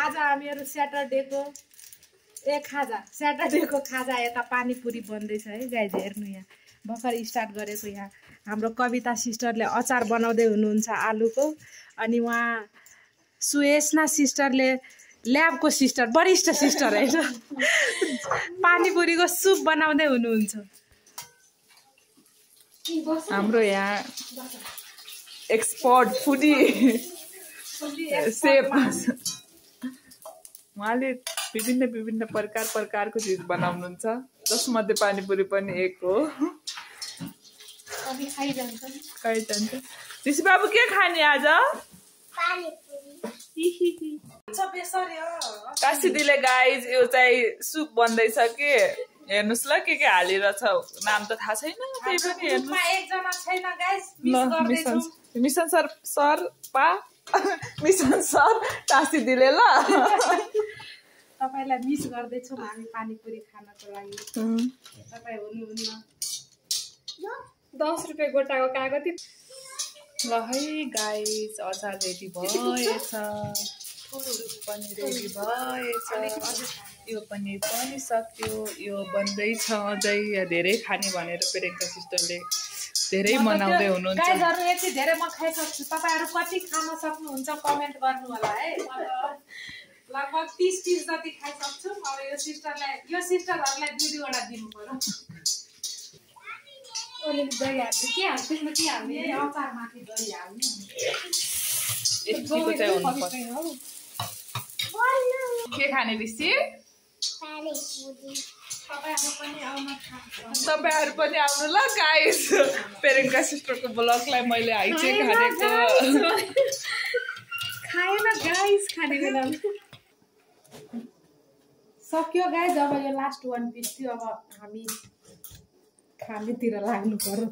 आज हामीहरू स्याटरडेको स्याटरडेको खाजा यता पानीपुरी बन्दैछ है गाइज। हेर्नु यहाँ भर्खर स्टार्ट गरेको। यहाँ हाम्रो कविता सिस्टरले अचार बनाउँदै हुनुहुन्छ आलुको। अनि उहाँ सुयसना सिस्टरले ल्याबको सिस्टर वरिष्ठ सिस्टर होइन पानीपुरीको सुप बनाउँदै हुनुहुन्छ। हाम्रो यहाँ एक्सपर्ट फुडी सेफ उहाँले विभिन्न प्रकारको चिज बनाउनुहुन्छ, जसमध्ये पानीपुरी पनि एक हो। खाइजान्छ। ऋषि बाबु के खाने आज? काशी दिले गाइज यो चाहिँ सुप बन्दैछ कि हेर्नुस् ल के हालेर छ नाम त थाहा छैन। त्यही पनि हेर्नु मिसन सर काशी दिले ल तपाईलाई मिस गर्दैछौँ हामी पानीपुरी खानको लागि। तपाईँ हुनुहुन्न 10 रुपियाँ गोटाको कागती। ल है गाइस अचार रेडी भएछ, पनि रेडी भएछ, यो पनिर पनि सक्यो, यो बन्दैछ अझै धेरै खाने भनेर प्रियङ्का सिस्टरले धेरै मनाउँदै हुनुहुन्छ। गाइजहरु यति धेरै म खाइसक्छु, तपाईहरु कति खान सक्नुहुन्छ कमेन्ट गर्नु होला है। लगभग 30 जति खाइसक्छु। अब यो सिस्टरहरुलाई 2 वटा दिनु पर्यो। ओले दही हाल्नु के हाल्नु त्यसमा के हाल्ने? अचार माथि दही हाल्नु। यतिको चाहिँ हुनु पर्छ। के खाने ऋषि? तपाईहरु पनि आउनु ल गाइस। प्रियङ्का सिस्टरको ब्लगलाई मैले हाइचेक हानेको खाएन गाइस। खाने बेला सक्यो गाइस। अब यो लास्ट 1 पिस थियो। अब हामी खानेतिर लाग्नु पर्यो।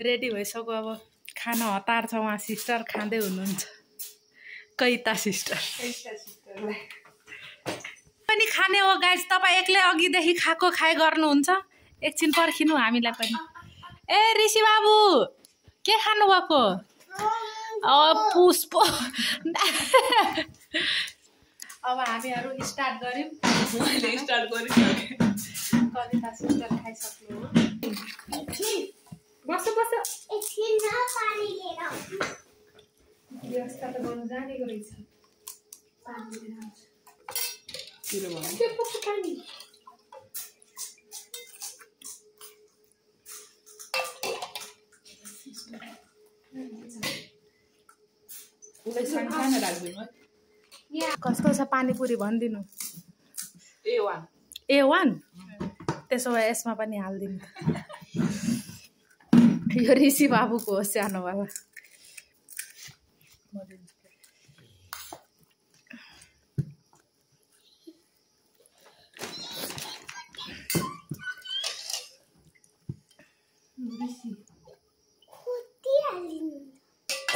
रेडी भइसक्यो। अब खाना हतार छ। उहाँ सिस्टर खाँदै हुनुहुन्छ। कविता सिस्टर पनि खाने हो गाइस। तपाईँ एक्लै अघिदेखि खाइ गर्नुहुन्छ। एकछिन पर्खिनु हामीलाई पनि। ए ऋषि बाबु के खानु भएको? पुष्प। अब हामीहरू स्टार्ट गर्यौँ। मैले स्टार्ट गरिसकेँ। कविता सिस्टर खाइसक्नु हो। बस एकछिन पानी लिएर व्यवस्था त गर्नु जानेको रहेछ। पानी लिएर आउँछ। कस्तो छ पानीपुरी भनिदिनु। A1 त्यसो भए यसमा पनि हालिदिनु। यो ऋषि बाबुको हो सानो वाला।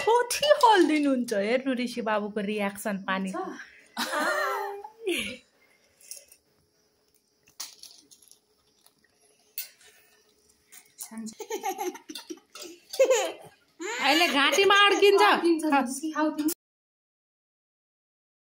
खोटी हालिदिनुहुन्छ। हेर्नु ऋषि बाबुको रियाक्सन पानी। अहिले घाँटीमा अड्किन्छ।